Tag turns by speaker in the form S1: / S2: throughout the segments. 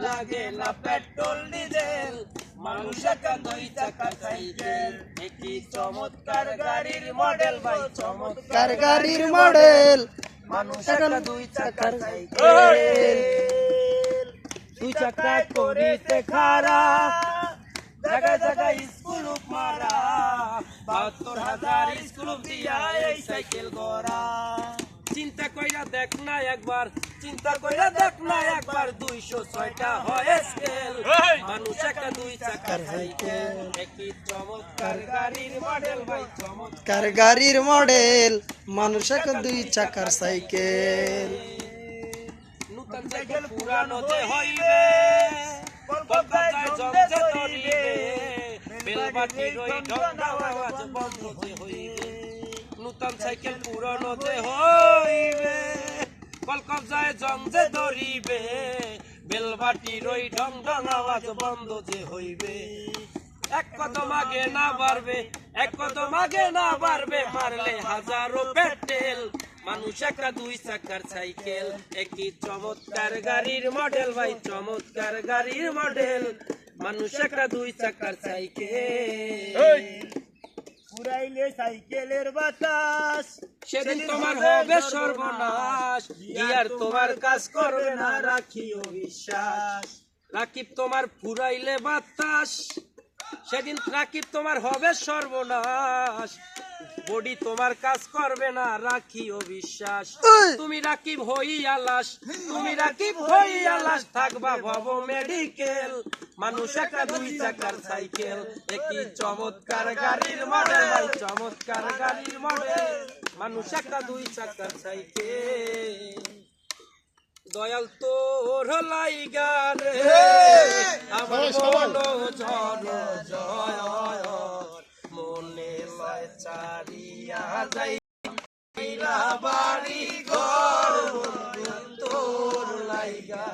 S1: লাগে না petrol diesel, মানুষ একা দুই চাকার সাইকেল। একটি চমৎকার গাড়ির মডেল ভাই, চমৎকার
S2: গাড়ির মডেল,
S1: মানুষ একা দুই চাকার সাইকেল। দুই চাকা করিতে খারা, জায়গায় জায়গায় স্কুল মারা, ৭২,০০০ স্কুল দিয়া এই সাইকেল গড়া। চিন্তা কইরা দেখ না একবার, চিন্তা কইরা দেখ না একবার, ২০৬টা হয় স্কেল, মানুষ একটা দুই চাকার সাইকেল। একটি চমৎকার গাড়ির মডেল ভাই, চমৎকার
S2: গাড়ির মডেল, মানুষ এক দুই চাকার সাইকেল।
S1: নতুন সাইকেল পুরানোতে হইবে, কলকাতায় জমজে ধরিবে, বেলবাটির ওই ঢংঢং আওয়াজ বন্ধতে হইবে। নতুন সাইকেল পুরানোতে হইবে, কলকাতায় জমজে ধরিবে, বেলবাটির ওই ঢংঢং আওয়াজ বন্ধ যে হইবে। এক কদম আগে না বাড়বে, এক কদম আগে না বাড়বে, মারলে হাজারো পেটেল, মানুষ একটা দুই চাকার সাইকেল। একটি চমৎকার গাড়ির মডেল ভাই, চমৎকার গাড়ির মডেল, মানুষ একটা দুই চাকার সাইকেল।
S3: পুরাইলে সাইকেলের বাতাস,
S1: সেদিন তোমার হবে সর্বনাশ, ইয়ার তোমার কাজ করবে না রাখিও বিশ্বাস। রাকিব তোমার ফুরাইলে বাতাস, সেদিন রাকিব তোমার হবে সর্বনাশ, বডি তোমার কাজ করবে না রাখিও বিশ্বাস। তুমি রাকিব হইয়া লাশ, তুমি রাকিব হইয়া লাশ, থাকবা ভব মেডিকেল, মানুষ একটা দুই চাকার সাইকেল। একটি চমৎকার গাড়ির মডেল ভাই, চমৎকার গাড়ির মডেল, মানুষ একটা দুই চাকার সাইকেল। দয়াল তোর লাইগা রে আমার মন ঝড় জয়, মনে লয় চারিয়া যাই বাড়ি ঘর, তোর লাইগা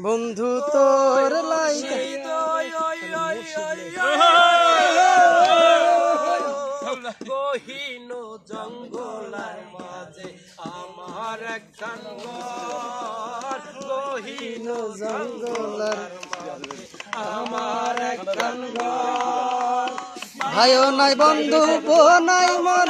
S2: বন্ধু তোর লাইগা,
S1: গহীন জঙ্গলার মাঝে আমার একখান ঘর, গহীন জঙ্গলার মাঝে আমার একখান ঘর।
S2: ভাইও নাই বন্ধু নাই মন,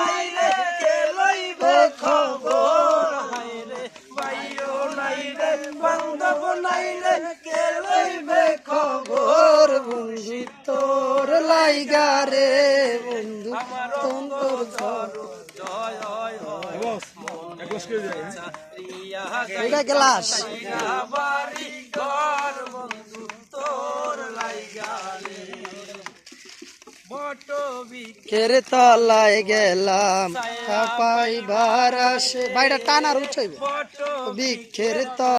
S1: কে লইবে খবর, হায়রে ভাইও নাই রে, বান্ধব নাই রে, কে লইবে খবর,
S2: বন্ধু তোর লাইগা রে, বন্ধু
S1: আমার
S2: তোর
S1: ঝড় জয় হয়
S2: এটা গ্লাস
S1: বাড়ি ঘর, বন্ধু তোর লাইগা রে।
S2: কেরে তলায় গেলাম পাইবার আসে, বাইরে টানার উঠাইবে বৃক্ষের তলায়।